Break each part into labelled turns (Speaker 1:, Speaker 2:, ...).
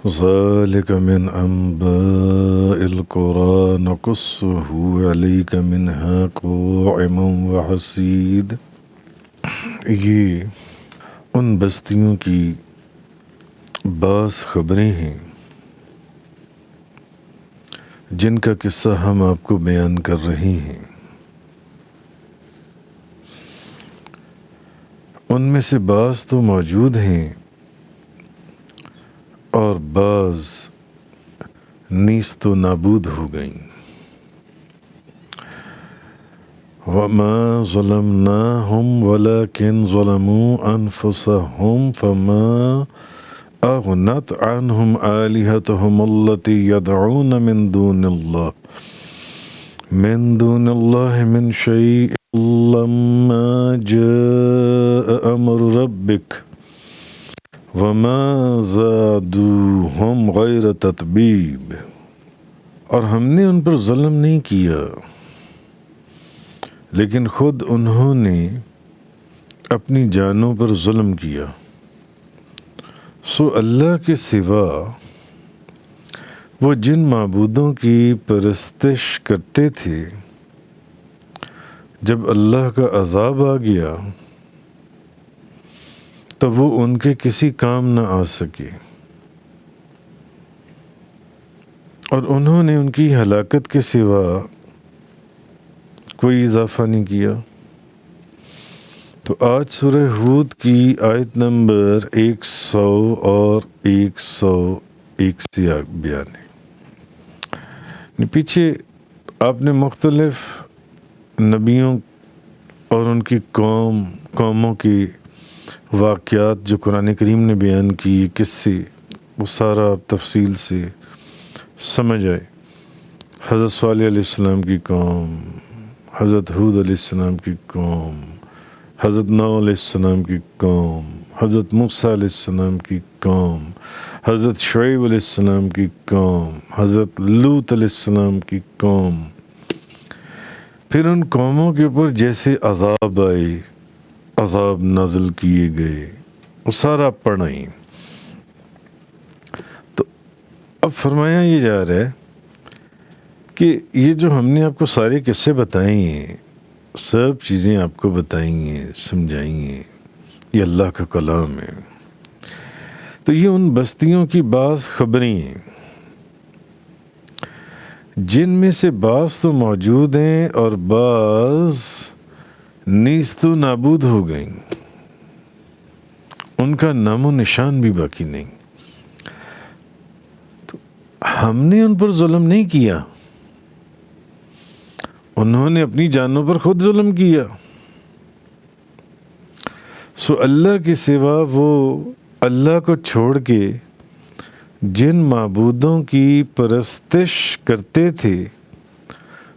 Speaker 1: ذَلِكَ مِنْ أَنْبَاءِ الْقُرَىٰ نَقُصُّهُ عَلَيْكَ مِنْهَا قَائِمٌ وَحَصِيدٌ۔ یہ ان بستیوں کی بعض خبریں ہیں جن کا قصہ ہم آپ کو بیان کر رہے ہیں۔ ان میں سے بعض تو موجود ہیں اور بعض نیست و نابود ہو گئیں۔ وَمَا ظَلَمْنَاهُمْ وَلَكِنْ ظَلَمُوا أَنفُسَهُمْ فَمَا أَغْنَتْ عَنْهُمْ آلِهَتُهُمُ الَّتِي يَدْعُونَ مِنْ دُونِ اللَّهِ مِنْ شَيْءٍ لَمَّا جَاءَ أَمْرُ رَبِّكَ وَمَا زَادُوهُمْ غَيْرَ تَتْبِيبٍ۔ اور ہم نے ان پر ظلم نہیں کیا لیکن خود انہوں نے اپنی جانوں پر ظلم کیا، سو اللہ کے سوا وہ جن معبودوں کی پرستش کرتے تھے جب اللہ کا عذاب آ گیا تو وہ ان کے کسی کام نہ آ سکے، اور انہوں نے ان کی ہلاکت کے سوا کوئی اضافہ نہیں کیا۔ تو آج سورہ ہود کی آیت نمبر 100 اور 101 سے بیان ہے۔ پیچھے آپ نے مختلف نبیوں اور ان کی قوموں کی واقعات جو قرآن کریم نے بیان کی، قصے، وہ سارا آپ تفصیل سے سمجھ آئے۔ حضرت صالح علیہ السلام کی قوم، حضرت ہود علیہ السلام کی قوم، حضرت نوح علیہ السلام کی قوم، حضرت موسیٰ علیہ السلام کی قوم، حضرت شعیب علیہ السلام کی قوم، حضرت لوط علیہ السلام کی قوم۔ پھر ان قوموں کے اوپر جیسے عذاب آئے، عذاب نازل کیے گئے، وہ سارا پڑھائیں۔ تو اب فرمایا یہ جا رہا ہے کہ یہ جو ہم نے آپ کو سارے قصے بتائے ہیں، سب چیزیں آپ کو بتائیں ہیں، سمجھائیں ہیں، یہ اللہ کا کلام ہے۔ تو یہ ان بستیوں کی بعض خبریں ہیں جن میں سے بعض تو موجود ہیں اور بعض نیست و نابود ہو گئیں، ان کا نام و نشان بھی باقی نہیں۔ تو ہم نے ان پر ظلم نہیں کیا، انہوں نے اپنی جانوں پر خود ظلم کیا، سو اللہ کے سوا وہ اللہ کو چھوڑ کے جن معبودوں کی پرستش کرتے تھے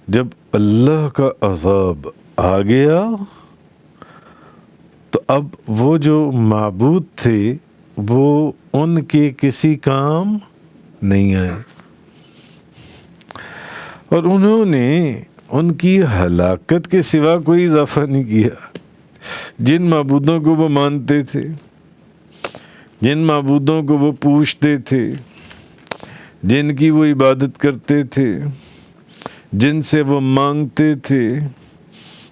Speaker 1: جب اللہ کا عذاب آ گیا تو اب وہ جو معبود تھے وہ ان کے کسی کام نہیں آئے، اور انہوں نے ان کی ہلاکت کے سوا کوئی اضافہ نہیں کیا۔ جن معبودوں کو وہ مانتے تھے، جن معبودوں کو وہ پوجتے تھے، جن کی وہ عبادت کرتے تھے، جن سے وہ مانگتے تھے،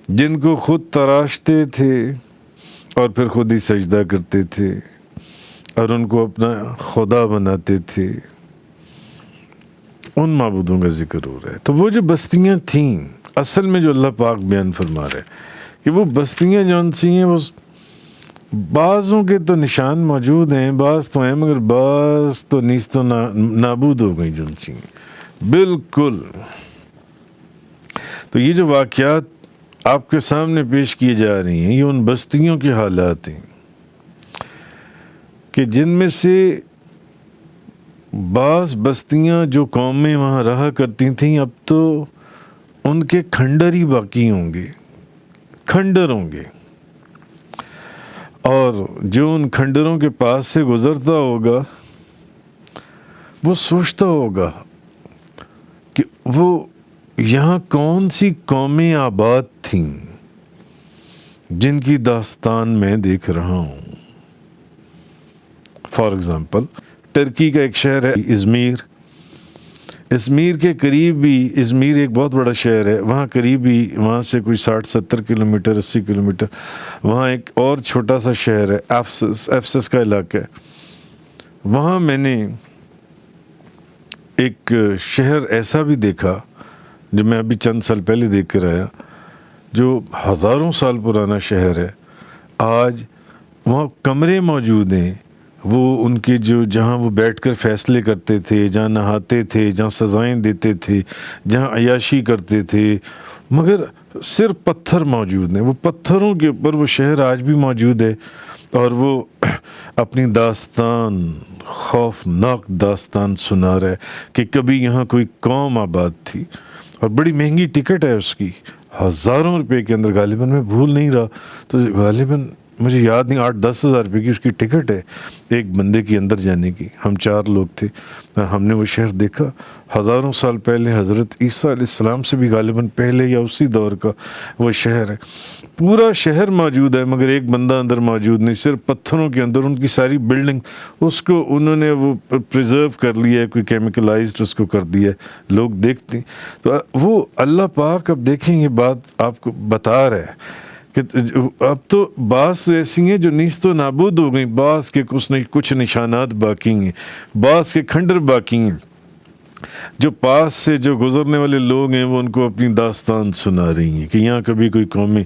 Speaker 1: جن کو خود تراشتے تھے اور پھر خود ہی سجدہ کرتے تھے اور ان کو اپنا خدا بناتے تھے، ان معبودوں کا ذکر ہو رہا ہے۔ تو وہ جو بستیاں تھیں، اصل میں جو اللہ پاک بیان فرما رہے ہیں کہ وہ بستیاں جون سی ہیں، وہ بعضوں کے تو نشان موجود ہیں، بعض تو ہیں مگر بعض تو نیست و نابود ہو گئی جون سی ہیں بالکل۔ تو یہ جو واقعات آپ کے سامنے پیش کیے جا رہی ہیں، یہ ان بستیوں کے حالات ہیں کہ جن میں سے بعض بستیاں جو قومیں وہاں رہا کرتی تھیں اب تو ان کے کھنڈر ہی باقی ہوں گے، کھنڈر ہوں گے، اور جو ان کھنڈروں کے پاس سے گزرتا ہوگا وہ سوچتا ہوگا کہ وہ یہاں کون سی قومیں آباد تھیں جن کی داستان میں دیکھ رہا ہوں۔ فار ایگزامپل ترکی کا ایک شہر ہے ازمیر، ازمیر کے قریب بھی، ازمیر ایک بہت بڑا شہر ہے، وہاں قریب ہی، وہاں سے کوئی 60-70 کلومیٹر 80 کلومیٹر وہاں ایک اور چھوٹا سا شہر ہے افسس کا علاقہ ہے۔ وہاں میں نے ایک شہر ایسا بھی دیکھا جو میں ابھی چند سال پہلے دیکھ کر آیا، جو ہزاروں سال پرانا شہر ہے۔ آج وہاں کمرے موجود ہیں، وہ ان کے جو جہاں وہ بیٹھ کر فیصلے کرتے تھے، جہاں نہاتے تھے، جہاں سزائیں دیتے تھے، جہاں عیاشی کرتے تھے، مگر صرف پتھر موجود ہیں۔ وہ پتھروں کے اوپر وہ شہر آج بھی موجود ہے، اور وہ اپنی داستان، خوفناک داستان سنا رہا ہے کہ کبھی یہاں کوئی قوم آباد تھی، اور بڑی مہنگی ٹکٹ ہے اس کی، ہزاروں روپے کے اندر، غالباً میں بھول نہیں رہا تو غالباً مجھے یاد نہیں، 8-10 ہزار روپے کی اس کی ٹکٹ ہے ایک بندے کی اندر جانے کی۔ ہم 4 لوگ تھے، ہم نے وہ شہر دیکھا، ہزاروں سال پہلے حضرت عیسیٰ علیہ السلام سے بھی غالباً پہلے یا اسی دور کا وہ شہر ہے۔ پورا شہر موجود ہے مگر ایک بندہ اندر موجود نہیں، صرف پتھروں کے اندر ان کی ساری بلڈنگ، اس کو انہوں نے وہ پریزرو کر لیا ہے، کوئی کیمیکلائزڈ اس کو کر دیا ہے، لوگ دیکھتے ہیں۔ تو وہ اللہ پاک اب دیکھیں یہ بات آپ کو بتا رہا ہے کہ اب تو بعض ایسی ہیں جو نیست و نابود ہو گئیں، بعض کے کچھ نشانات باقی ہیں، بعض کے کھنڈر باقی ہیں، جو پاس سے جو گزرنے والے لوگ ہیں وہ ان کو اپنی داستان سنا رہی ہیں کہ یہاں کبھی کوئی قومیں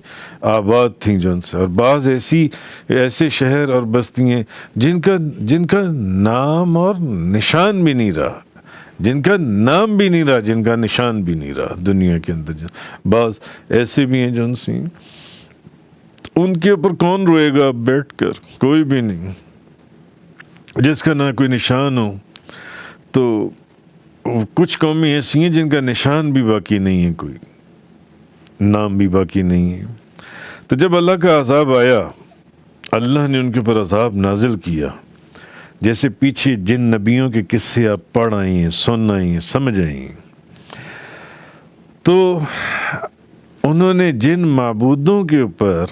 Speaker 1: آباد تھیں جو ان سے، اور بعض ایسے شہر اور بستیاں جن کا نام اور نشان بھی نہیں رہا، جن کا نام بھی نہیں رہا، جن کا نشان بھی نہیں رہا دنیا کے اندر۔ بعض ایسے بھی ہیں جو ان کے اوپر کون روئے گا بیٹھ کر؟ کوئی بھی نہیں، جس کا نہ کوئی نشان ہو۔ تو کچھ قومیں ایسی ہیں جن کا نشان بھی باقی نہیں ہے، کوئی نام بھی باقی نہیں ہے۔ تو جب اللہ کا عذاب آیا، اللہ نے ان کے اوپر عذاب نازل کیا، جیسے پیچھے جن نبیوں کے قصے آپ پڑھ آئے ہیں، سن آئے ہیں، سمجھ آئے ہیں، تو انہوں نے جن معبودوں کے اوپر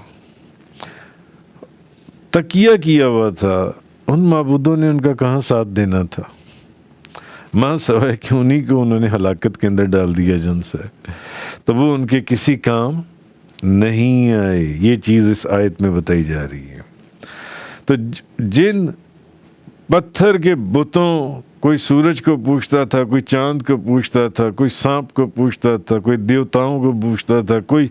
Speaker 1: تکیہ کیا ہوا تھا، ان معبودوں نے ان کا کہاں ساتھ دینا تھا، ماں سوائے کہ انہی کو انہوں نے ہلاکت کے اندر ڈال دیا جن سے، تو وہ ان کے کسی کام نہیں آئے۔ یہ چیز اس آیت میں بتائی جا رہی ہے۔ تو جن پتھر کے بتوں، کوئی سورج کو پوچھتا تھا، کوئی چاند کو پوچھتا تھا، کوئی سانپ کو پوچھتا تھا، کوئی دیوتاؤں کو پوچھتا تھا، کوئی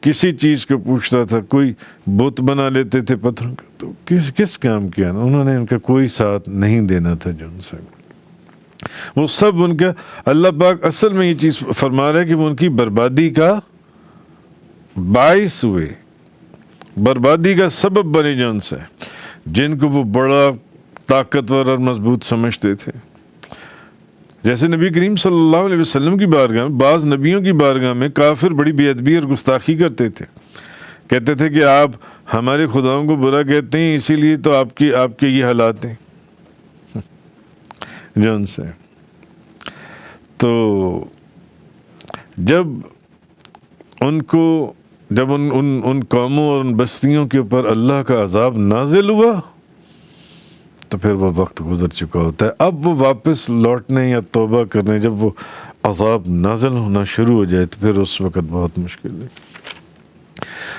Speaker 1: کسی چیز کو پوچھتا تھا، کوئی بت بنا لیتے تھے پتھروں کا، تو کس کام کیا؟ انہوں نے ان کا کوئی ساتھ نہیں دینا تھا جو ان سے، وہ سب ان کا، اللہ پاک اصل میں یہ چیز فرما رہا ہے کہ وہ ان کی بربادی کا باعث ہوئے، بربادی کا سبب بنے جو ان سے، جن کو وہ بڑا طاقتور اور مضبوط سمجھتے تھے۔ جیسے نبی کریم صلی اللہ علیہ وسلم کی بارگاہ میں، بعض نبیوں کی بارگاہ میں کافر بڑی بے ادبی اور گستاخی کرتے تھے، کہتے تھے کہ آپ ہمارے خداؤں کو برا کہتے ہیں، اسی لیے تو آپ کے یہ حالات ہیں جن سے۔ تو جب ان قوموں اور ان بستیوں کے اوپر اللہ کا عذاب نازل ہوا تو پھر وہ وقت گزر چکا ہوتا ہے۔ اب وہ واپس لوٹنے یا توبہ کرنے، جب وہ عذاب نازل ہونا شروع ہو جائے تو پھر اس وقت بہت مشکل ہے۔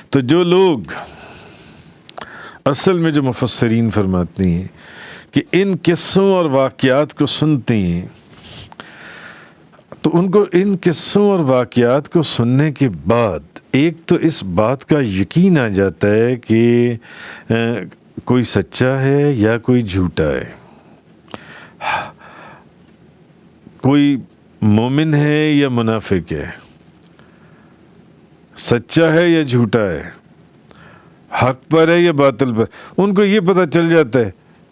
Speaker 1: تو جو لوگ اصل میں، جو مفسرین فرماتے ہیں کہ ان قصوں اور واقعات کو سنتے ہیں، تو ان کو ان قصوں اور واقعات کو سننے کے بعد ایک تو اس بات کا یقین آ جاتا ہے کہ کوئی سچا ہے یا کوئی جھوٹا ہے، کوئی مومن ہے یا منافق ہے، سچا ہے یا جھوٹا ہے، حق پر ہے یا باطل پر۔ ان کو یہ پتہ چل جاتا ہے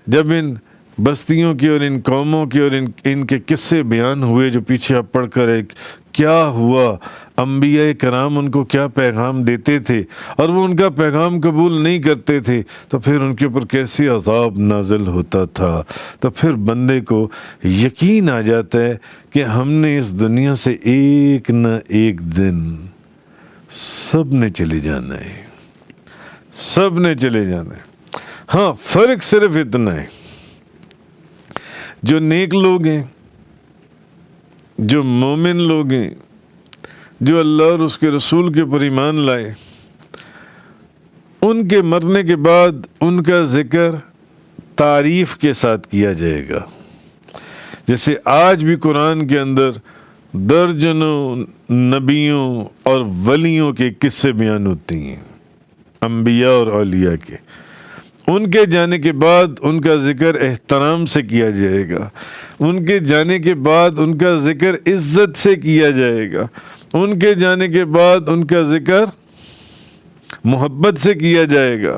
Speaker 1: جب ان بستیوں کی اور ان قوموں کی اور ان کے قصے بیان ہوئے جو پیچھے آپ پڑھ کر ایک کیا ہوا، انبیاء کرام ان کو کیا پیغام دیتے تھے اور وہ ان کا پیغام قبول نہیں کرتے تھے، تو پھر ان کے اوپر کیسے عذاب نازل ہوتا تھا۔ تو پھر بندے کو یقین آ جاتا ہے کہ ہم نے اس دنیا سے ایک نہ ایک دن سب نے چلے جانا ہے، سب نے چلے جانا ہے۔ ہاں، فرق صرف اتنا ہے جو نیک لوگ ہیں، جو مومن لوگ ہیں، جو اللہ اور اس کے رسول کے پر ایمان لائے، ان کے مرنے کے بعد ان کا ذکر تعریف کے ساتھ کیا جائے گا. جیسے آج بھی قرآن کے اندر درجنوں نبیوں اور ولیوں کے قصے بیان ہوتے ہیں، انبیاء اور اولیاء کے. ان کے جانے کے بعد ان کا ذکر احترام سے کیا جائے گا، ان کے جانے کے بعد ان کا ذکر عزت سے کیا جائے گا، ان کے جانے کے بعد ان کا ذکر محبت سے کیا جائے گا،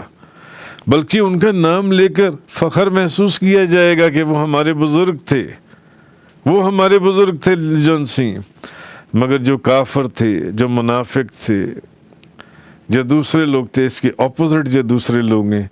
Speaker 1: بلکہ ان کا نام لے کر فخر محسوس کیا جائے گا کہ وہ ہمارے بزرگ تھے، وہ ہمارے بزرگ تھے جون سی. مگر جو کافر تھے، جو منافق تھے، جو دوسرے لوگ تھے، اس کے اپوزٹ جو دوسرے لوگ ہیں،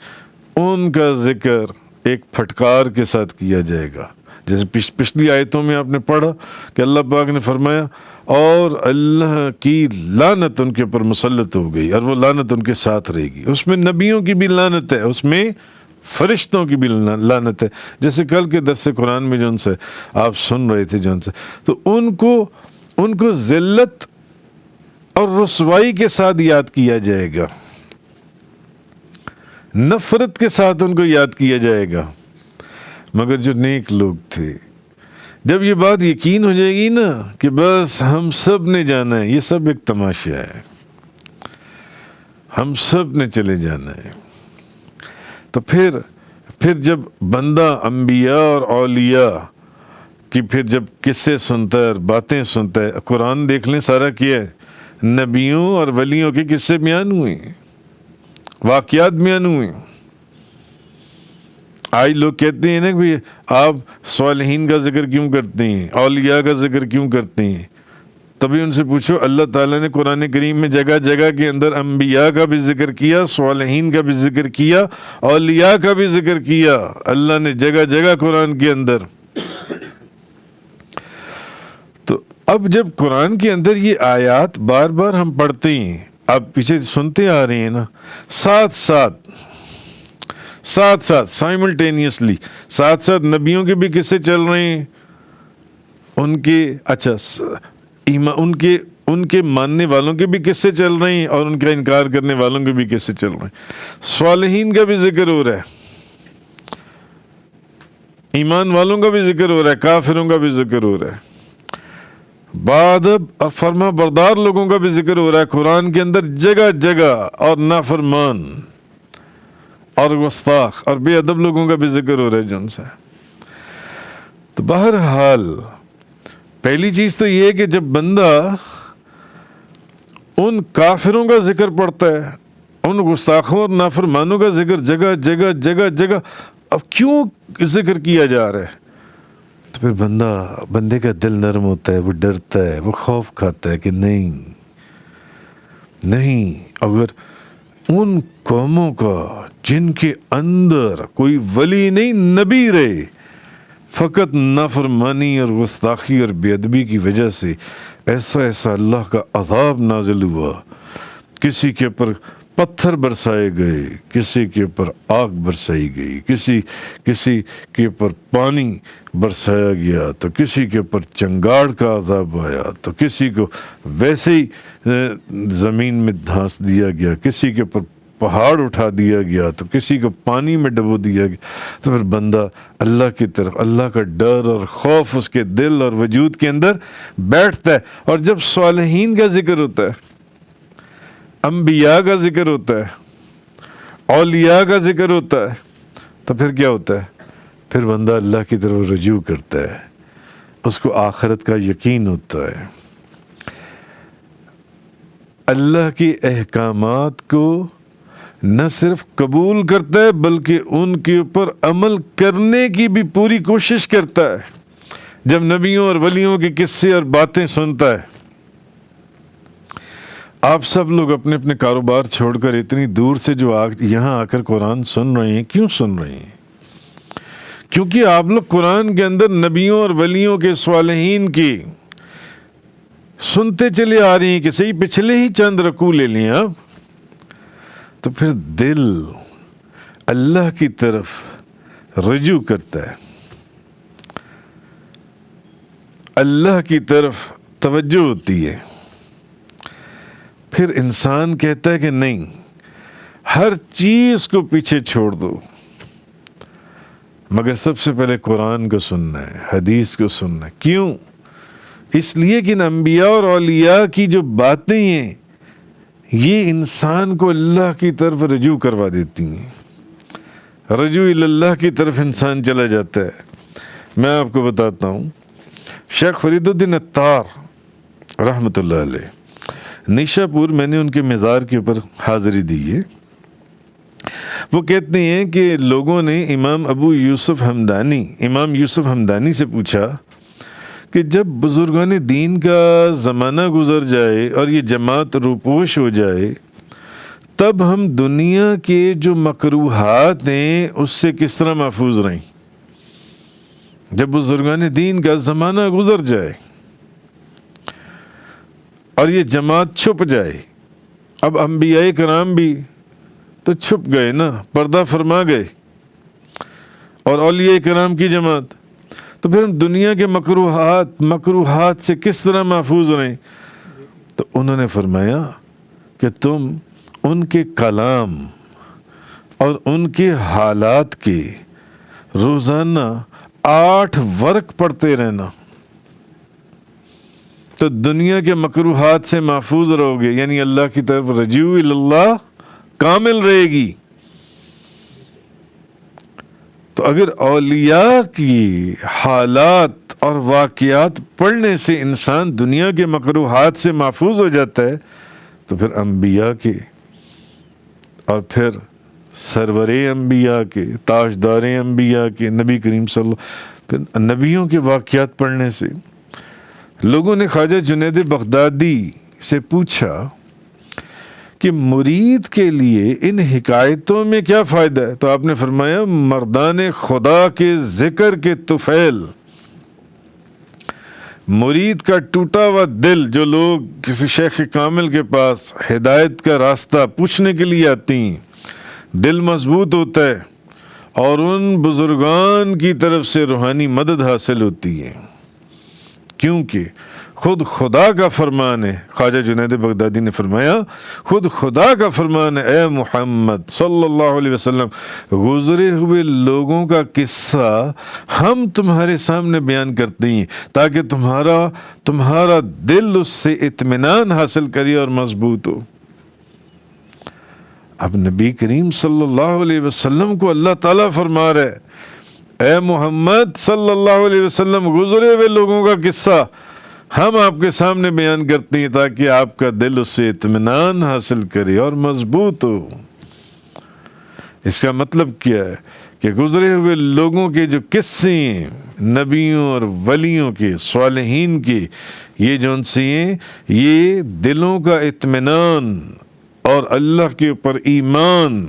Speaker 1: ان کا ذکر ایک پھٹکار کے ساتھ کیا جائے گا. جیسے پچھلی آیتوں میں آپ نے پڑھا کہ اللہ پاک نے فرمایا اور اللہ کی لعنت ان کے اوپر مسلط ہو گئی، اور وہ لعنت ان کے ساتھ رہے گی. اس میں نبیوں کی بھی لعنت ہے، اس میں فرشتوں کی بھی لعنت ہے. جیسے کل کے درس قرآن میں جو ان سے آپ سن رہے تھے جو ان سے، تو ان کو ذلت اور رسوائی کے ساتھ یاد کیا جائے گا، نفرت کے ساتھ ان کو یاد کیا جائے گا. مگر جو نیک لوگ تھے، جب یہ بات یقین ہو جائے گی نا کہ بس ہم سب نے جانا ہے، یہ سب ایک تماشا ہے، ہم سب نے چلے جانا ہے، تو پھر جب بندہ انبیاء اور اولیاء کی پھر جب قصے سنتا ہے اور باتیں سنتا ہے، قرآن دیکھ لیں سارا کیا ہے، نبیوں اور ولیوں کے قصے بیان ہوئے ہیں، واقعات بیان ہوئے ہیں. آج لوگ کہتے ہیں نا کہ آپ صالحین کا ذکر کیوں کرتے ہیں، اولیاء کا ذکر کیوں کرتے ہیں؟ تبھی ان سے پوچھو، اللہ تعالیٰ نے قرآن کریم میں جگہ جگہ کے اندر انبیاء کا بھی ذکر کیا، صالحین کا بھی ذکر کیا، اولیاء کا بھی ذکر کیا. اللہ نے جگہ جگہ قرآن کے اندر. تو اب جب قرآن کے اندر یہ آیات بار بار ہم پڑھتے ہیں، آپ پیچھے سنتے آ رہے ہیں نا، ساتھ ساتھ سائملٹینیسلی ساتھ نبیوں کے بھی قصے چل رہے ہیں، ان کے ماننے والوں کے بھی قصے چل رہے ہیں، اور ان کا انکار کرنے والوں کے بھی قصے چل رہے ہیں. صالحین کا بھی ذکر ہو رہا ہے، ایمان والوں کا بھی ذکر ہو رہا ہے، کافروں کا بھی ذکر ہو رہا ہے، بادب اور فرما بردار لوگوں کا بھی ذکر ہو رہا ہے قرآن کے اندر جگہ جگہ، اور نافرمان اور گستاخ اور بے ادب لوگوں کا بھی ذکر ہو رہا ہے جن سے. تو بہرحال پہلی چیز تو یہ ہے کہ جب بندہ ان کافروں کا ذکر پڑھتا ہے، ان گستاخوں اور نافرمانوں کا ذکر جگہ جگہ جگہ جگہ، اب کیوں ذکر کیا جا رہا ہے؟ تو پھر بندے کا دل نرم ہوتا ہے، وہ ڈرتا ہے، وہ خوف کھاتا ہے کہ نہیں، اگر ان قوموں کا جن کے اندر کوئی ولی نہیں نبی رہے، فقط نافرمانی اور گستاخی اور بے ادبی کی وجہ سے ایسا اللہ کا عذاب نازل ہوا، کسی کے اوپر پتھر برسائے گئے، کسی کے اوپر آگ برسائی گئی، کسی کے اوپر پانی برسایا گیا، تو کسی کے اوپر چنگاڑ کا عذاب آیا، تو کسی کو ویسے ہی زمین میں دھانس دیا گیا، کسی کے اوپر پہاڑ اٹھا دیا گیا، تو کسی کو پانی میں ڈبو دیا گیا. تو پھر بندہ اللہ کی طرف، اللہ کا ڈر اور خوف اس کے دل اور وجود کے اندر بیٹھتا ہے. اور جب صالحین کا ذکر ہوتا ہے، انبیاء کا ذکر ہوتا ہے، اولیاء کا ذکر ہوتا ہے، تو پھر کیا ہوتا ہے؟ پھر بندہ اللہ کی طرف رجوع کرتا ہے، اس کو آخرت کا یقین ہوتا ہے، اللہ کے احکامات کو نہ صرف قبول کرتا ہے بلکہ ان کے اوپر عمل کرنے کی بھی پوری کوشش کرتا ہے. جب نبیوں اور ولیوں کے قصے اور باتیں سنتا ہے، آپ سب لوگ اپنے اپنے کاروبار چھوڑ کر اتنی دور سے جو یہاں آ کر قرآن سن رہے ہیں، کیوں سن رہے ہیں؟ کیونکہ آپ لوگ قرآن کے اندر نبیوں اور ولیوں کے، صالحین کی سنتے چلے آ رہی ہیں کہ صحیح پچھلے ہی چند رکوع لے لیں آپ، تو پھر دل اللہ کی طرف رجوع کرتا ہے. اللہ کی طرف توجہ ہوتی ہے، پھر انسان کہتا ہے کہ نہیں، ہر چیز کو پیچھے چھوڑ دو، مگر سب سے پہلے قرآن کو سننا ہے، حدیث کو سننا ہے۔ کیوں؟ اس لیے کہ انبیاء اور اولیاء کی جو باتیں ہیں یہ انسان کو اللہ کی طرف رجوع کروا دیتی ہیں، رجوع اللہ کی طرف انسان چلا جاتا ہے۔ میں آپ کو بتاتا ہوں، شیخ فرید الدین عطار رحمۃ اللہ علیہ، نیشا پور، میں نے ان کے مزار کے اوپر حاضری دی ہے۔ وہ کہتے ہیں کہ لوگوں نے امام یوسف ہمدانی سے پوچھا کہ جب بزرگان دین کا زمانہ گزر جائے اور یہ جماعت روپوش ہو جائے، تب ہم دنیا کے جو مکروہات ہیں اس سے کس طرح محفوظ رہیں؟ جب بزرگان دین کا زمانہ گزر جائے اور یہ جماعت چھپ جائے، اب انبیاء کرام بھی تو چھپ گئے نا، پردہ فرما گئے، اور اولیاء کرام کی جماعت، تو پھر ہم دنیا کے مکروہات سے کس طرح محفوظ رہیں؟ تو انہوں نے فرمایا کہ تم ان کے کلام اور ان کے حالات کے روزانہ 8 ورق پڑھتے رہنا، تو دنیا کے مکروہات سے محفوظ رہو گے، یعنی اللہ کی طرف رجوع اللہ کامل رہے گی۔ تو اگر اولیاء کی حالات اور واقعات پڑھنے سے انسان دنیا کے مکروہات سے محفوظ ہو جاتا ہے، تو پھر انبیاء کے اور پھر سرور انبیاء کے، تاجدار انبیاء کے، نبی کریم صلی اللہ علیہ وسلم، پھر نبیوں کے واقعات پڑھنے سے۔ لوگوں نے خواجہ جنید بغدادی سے پوچھا کہ مرید کے لیے ان حکایتوں میں کیا فائدہ ہے؟ تو آپ نے فرمایا مردان خدا کے ذکر کے طفیل، مرید کا ٹوٹا ہوا دل، جو لوگ کسی شیخ کامل کے پاس ہدایت کا راستہ پوچھنے کے لیے آتی ہیں، دل مضبوط ہوتا ہے اور ان بزرگان کی طرف سے روحانی مدد حاصل ہوتی ہے، کیونکہ خود خدا کا فرمان ہے۔ خواجہ جنید بغدادی نے فرمایا خود خدا کا فرمان ہے، اے محمد صلی اللہ علیہ وسلم، گزرے ہوئے لوگوں کا قصہ ہم تمہارے سامنے بیان کرتے ہیں تاکہ تمہارا دل اس سے اطمینان حاصل کرے اور مضبوط ہو۔ اب نبی کریم صلی اللہ علیہ وسلم کو اللہ تعالیٰ فرما رہا ہے، اے محمد صلی اللہ علیہ وسلم، گزرے ہوئے لوگوں کا قصہ ہم آپ کے سامنے بیان کرتے ہیں تاکہ آپ کا دل اس سے اطمینان حاصل کرے اور مضبوط ہو۔ اس کا مطلب کیا ہے کہ گزرے ہوئے لوگوں کے جو قصے ہیں، نبیوں اور ولیوں کے، صالحین کے، یہ جو ان سے ہیں، یہ دلوں کا اطمینان اور اللہ کے اوپر ایمان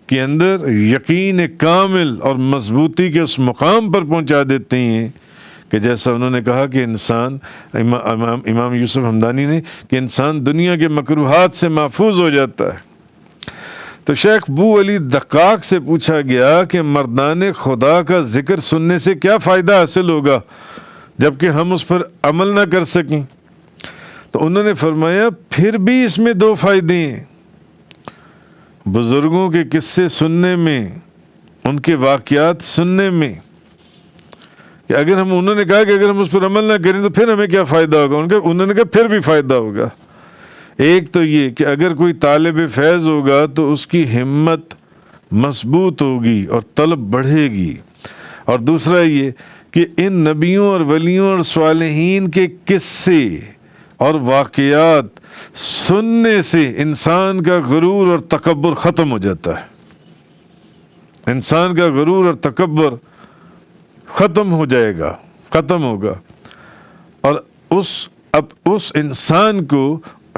Speaker 1: کے اندر یقین کامل اور مضبوطی کے اس مقام پر پہنچا دیتے ہیں کہ جیسا انہوں نے کہا کہ انسان، امام یوسف ہمدانی نے، کہ انسان دنیا کے مکروہات سے محفوظ ہو جاتا ہے۔ تو شیخ بو علی دقاق سے پوچھا گیا کہ مردان خدا کا ذکر سننے سے کیا فائدہ حاصل ہوگا جبکہ ہم اس پر عمل نہ کر سکیں؟ تو انہوں نے فرمایا پھر بھی اس میں 2 فائدے ہیں، بزرگوں کے قصے سننے میں، ان کے واقعات سننے میں، کہ اگر انہوں نے کہا کہ اگر ہم اس پر عمل نہ کریں تو پھر ہمیں کیا فائدہ ہوگا؟ انہوں نے کہا پھر بھی فائدہ ہوگا۔ ایک تو یہ کہ اگر کوئی طالب فیض ہوگا تو اس کی ہمت مضبوط ہوگی اور طلب بڑھے گی، اور دوسرا یہ کہ ان نبیوں اور ولیوں اور صالحین کے قصے اور واقعات سننے سے انسان کا غرور اور تکبر ختم ہو جاتا ہے، انسان کا غرور اور تکبر ختم ہو جائے گا، ختم ہوگا، اور اس انسان کو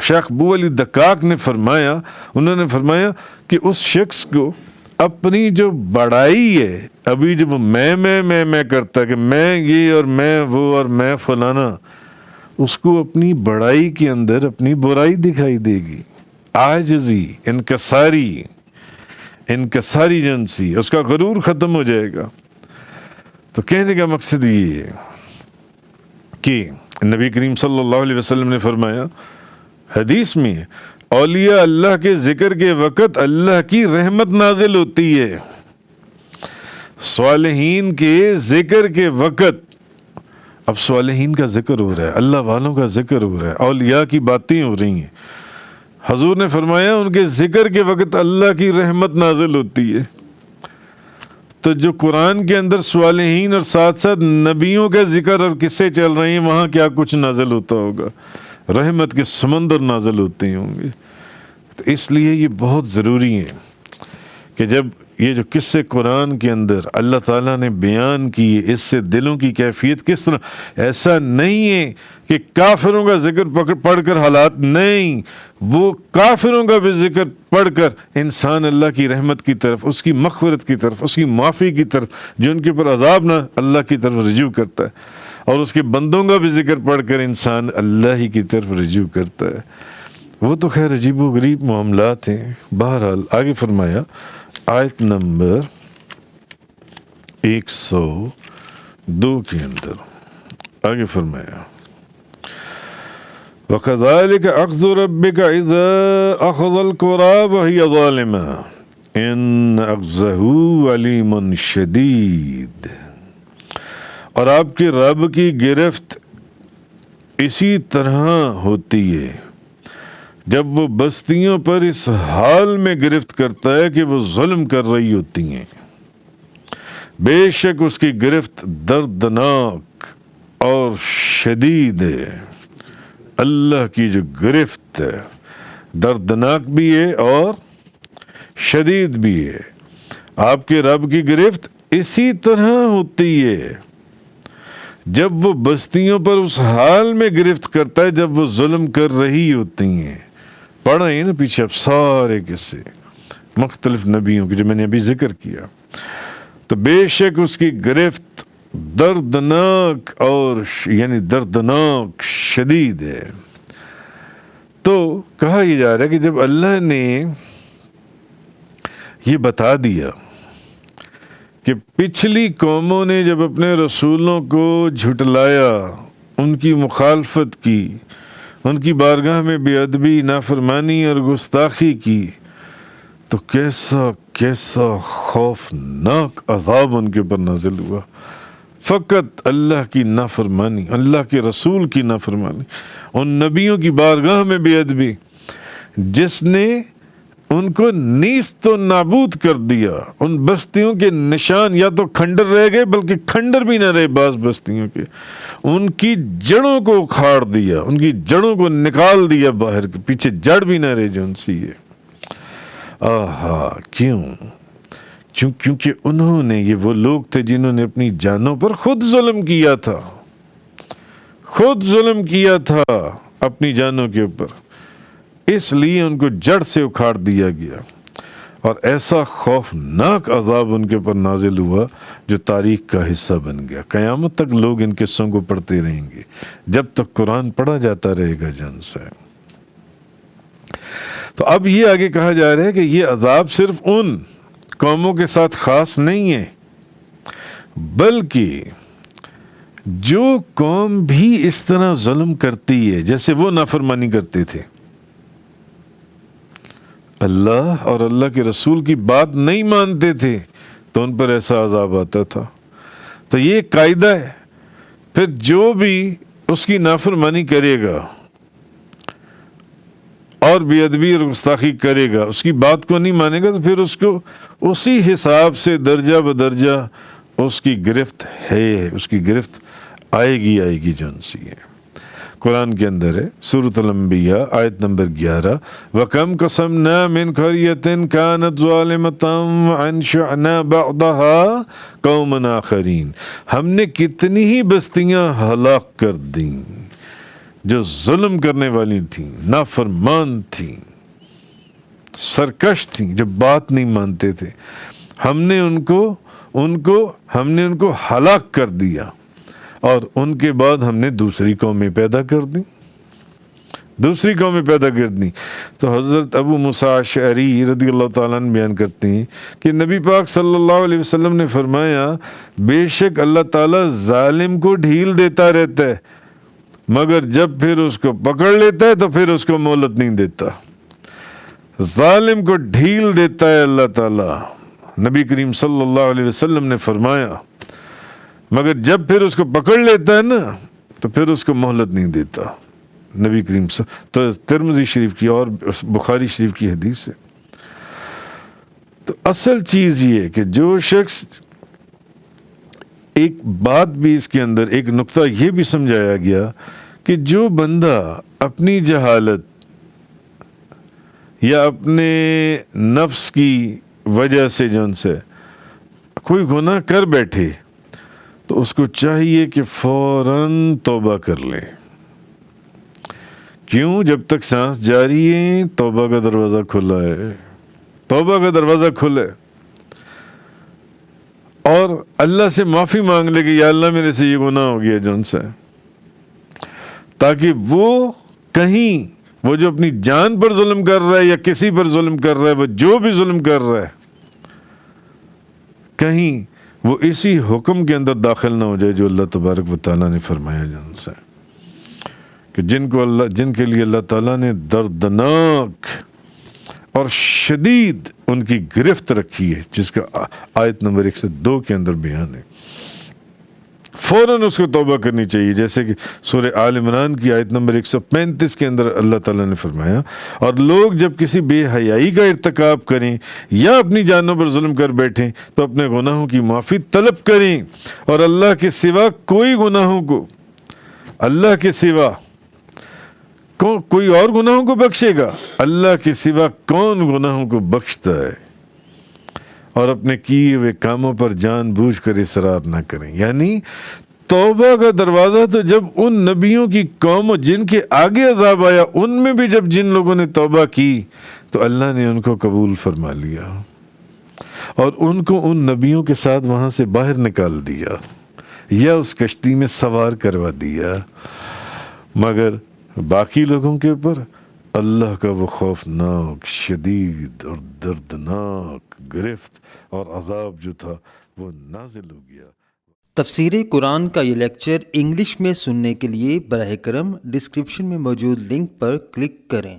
Speaker 1: شیخ بو علی دقاق نے فرمایا، انہوں نے فرمایا کہ اس شخص کو اپنی جو بڑائی ہے، ابھی جب میں کرتا کہ میں یہ اور میں وہ اور میں فلانا، اس کو اپنی بڑائی کے اندر اپنی برائی دکھائی دے گی، عاجزی، انکساری جنسی، اس کا غرور ختم ہو جائے گا۔ تو کہنے کا مقصد یہ ہے کہ نبی کریم صلی اللہ علیہ وسلم نے فرمایا، حدیث میں ہے، اولیاء اللہ کے ذکر کے وقت اللہ کی رحمت نازل ہوتی ہے۔ صالحین کے ذکر کے وقت، اب صالحین کا ذکر ہو رہا ہے، اللہ والوں کا ذکر ہو رہا ہے، اولیاء کی باتیں ہو رہی ہیں، حضور نے فرمایا ان کے ذکر کے وقت اللہ کی رحمت نازل ہوتی ہے۔ تو جو قرآن کے اندر صالحین اور ساتھ ساتھ نبیوں کا ذکر اور قصے چل رہے ہیں، وہاں کیا کچھ نازل ہوتا ہوگا، رحمت کے سمندر نازل ہوتے ہوں گے۔ تو اس لیے یہ بہت ضروری ہے کہ جب یہ جو قصے قرآن کے اندر اللہ تعالیٰ نے بیان کیے، اس سے دلوں کی کیفیت کس طرح، ایسا نہیں ہے کہ کافروں کا ذکر پڑھ کر حالات نہیں، وہ کافروں کا بھی ذکر پڑھ کر انسان اللہ کی رحمت کی طرف، اس کی مغفرت کی طرف، اس کی معافی کی طرف، جو ان کے اوپر عذاب نہ، اللہ کی طرف رجوع کرتا ہے، اور اس کے بندوں کا بھی ذکر پڑھ کر انسان اللہ ہی کی طرف رجوع کرتا ہے۔ وہ تو خیر عجیب و غریب معاملات ہیں۔ بہرحال آگے فرمایا آیت نمبر 102 کے اندر آگے فرمایا، وَكَذَلِكَ أَخْذُ رَبِّكَ إِذَا أَخَذَ الْقُرَىٰ وَهِيَ ظَالِمَةٌ إِنَّ أَخْذَهُ عَلِيمٌ شَدِيدٌ۔ اور آپ کے رب کی گرفت اسی طرح ہوتی ہے جب وہ بستیوں پر اس حال میں گرفت کرتا ہے کہ وہ ظلم کر رہی ہوتی ہیں، بے شک اس کی گرفت دردناک اور شدید ہے۔ اللہ کی جو گرفت ہے دردناک بھی ہے اور شدید بھی ہے۔ آپ کے رب کی گرفت اسی طرح ہوتی ہے جب وہ بستیوں پر اس حال میں گرفت کرتا ہے جب وہ ظلم کر رہی ہوتی ہیں۔ پڑھ رہے ہیں نا پیچھے اب سارے قصے مختلف نبیوں کے جو میں نے ابھی ذکر کیا، تو بے شک اس کی گرفت دردناک اور یعنی دردناک شدید ہے۔ تو کہا یہ جا رہا ہے کہ جب اللہ نے یہ بتا دیا کہ پچھلی قوموں نے جب اپنے رسولوں کو جھٹلایا، ان کی مخالفت کی، ان کی بارگاہ میں بے ادبی، نافرمانی اور گستاخی کی، تو کیسا کیسا خوفناک عذاب ان کے اوپر نازل ہوا۔ فقط اللہ کی نافرمانی، اللہ کے رسول کی نافرمانی، ان نبیوں کی بارگاہ میں بے ادبی، جس نے ان کو نیست و نابود کر دیا۔ ان بستیوں کے نشان یا تو کھنڈر رہ گئے، بلکہ کھنڈر بھی نہ رہے بعض بستیوں کے، ان کی جڑوں کو اکھاڑ دیا، ان کی جڑوں کو نکال دیا باہر، کے پیچھے جڑ بھی نہ رہے جو ان سے یہ۔ آہا، کیونکہ انہوں نے، یہ وہ لوگ تھے جنہوں نے اپنی جانوں پر خود ظلم کیا تھا، خود ظلم کیا تھا اپنی جانوں کے اوپر، اس لیے ان کو جڑ سے اکھاڑ دیا گیا، اور ایسا خوفناک عذاب ان کے اوپر نازل ہوا جو تاریخ کا حصہ بن گیا۔ قیامت تک لوگ ان قصوں کو پڑھتے رہیں گے، جب تک قرآن پڑھا جاتا رہے گا جن سے۔ تو اب یہ آگے کہا جا رہا ہے کہ یہ عذاب صرف ان قوموں کے ساتھ خاص نہیں ہے، بلکہ جو قوم بھی اس طرح ظلم کرتی ہے، جیسے وہ نافرمانی کرتے تھے، اللہ اور اللہ کے رسول کی بات نہیں مانتے تھے، تو ان پر ایسا عذاب آتا تھا۔ تو یہ قاعدہ ہے، پھر جو بھی اس کی نافرمانی کرے گا اور بے ادبی اور گستاخی کرے گا، اس کی بات کو نہیں مانے گا، تو پھر اس کو اسی حساب سے درجہ بدرجہ اس کی گرفت ہے، اس کی گرفت آئے گی جن سی ہے۔ قرآن کے اندر ہے سورۃ الانبیاء آیت نمبر 11، وَكَمْ قَصَمْنَا مِنْ قَرْيَةٍ كَانَتْ ظَالِمَةً وَأَنشَأْنَا بَعْضَهَا قَوْمًا آخَرِينَ، ہم نے کتنی ہی بستیاں ہلاک کر دیں جو ظلم کرنے والی تھیں، نافرمان تھیں، سرکش تھیں، جو بات نہیں مانتے تھے، ہم نے ان کو ہلاک کر دیا، اور ان کے بعد ہم نے دوسری قومیں پیدا کر دیں۔ تو حضرت ابو موسیٰ اشعری رضی اللہ تعالیٰ عنہ بیان کرتے ہیں کہ نبی پاک صلی اللہ علیہ وسلم نے فرمایا، بے شک اللہ تعالیٰ ظالم کو ڈھیل دیتا رہتا ہے، مگر جب پھر اس کو پکڑ لیتا ہے تو پھر اس کو مہلت نہیں دیتا. ظالم کو ڈھیل دیتا ہے اللہ تعالیٰ. نبی کریم صلی اللہ علیہ وسلم نے فرمایا مگر جب پھر اس کو پکڑ لیتا ہے نا تو پھر اس کو مہلت نہیں دیتا. نبی کریم تو ترمذی شریف کی اور بخاری شریف کی حدیث ہے. تو اصل چیز یہ ہے کہ جو شخص ایک بات بھی اس کے اندر ایک نقطہ یہ بھی سمجھایا گیا کہ جو بندہ اپنی جہالت یا اپنے نفس کی وجہ سے جن سے کوئی گناہ کر بیٹھے تو اس کو چاہیے کہ فوراً توبہ کر لے. کیوں؟ جب تک سانس جاری ہے توبہ کا دروازہ کھلا ہے. توبہ کا دروازہ کھلے اور اللہ سے معافی مانگ لے کہ یا اللہ میرے سے یہ گناہ ہو گیا جن سے, تاکہ وہ کہیں وہ جو اپنی جان پر ظلم کر رہا ہے یا کسی پر ظلم کر رہا ہے, وہ جو بھی ظلم کر رہا ہے, کہیں وہ اسی حکم کے اندر داخل نہ ہو جائے جو اللہ تبارک و تعالیٰ نے فرمایا جن سے, کہ جن کے لیے اللہ تعالیٰ نے دردناک اور شدید ان کی گرفت رکھی ہے, جس کا آیت نمبر 102 کے اندر بیان ہے. فوراً اس کو توبہ کرنی چاہیے, جیسے کہ سورہ آل عمران کی آیت نمبر 135 کے اندر اللہ تعالیٰ نے فرمایا, اور لوگ جب کسی بے حیائی کا ارتکاب کریں یا اپنی جانوں پر ظلم کر بیٹھیں تو اپنے گناہوں کی معافی طلب کریں, اور اللہ کے سوا کوئی گناہوں کو اللہ کے سوا کوئی اور گناہوں کو بخشے گا؟ اللہ کے سوا کون گناہوں کو بخشتا ہے؟ اور اپنے کیے ہوئے کاموں پر جان بوجھ کر اصرار نہ کریں. یعنی توبہ کا دروازہ تو جب ان نبیوں کی قوم جن کے آگے عذاب آیا ان میں بھی جب جن لوگوں نے توبہ کی تو اللہ نے ان کو قبول فرما لیا اور ان کو ان نبیوں کے ساتھ وہاں سے باہر نکال دیا یا اس کشتی میں سوار کروا دیا. مگر باقی لوگوں کے اوپر اللہ کا وہ خوفناک شدید اور دردناک گرفت اور عذاب جو تھا وہ نازل ہو گیا.
Speaker 2: تفسیر قرآن کا یہ لیکچر انگلش میں سننے کے لیے براہ کرم ڈسکرپشن میں موجود لنک پر کلک کریں.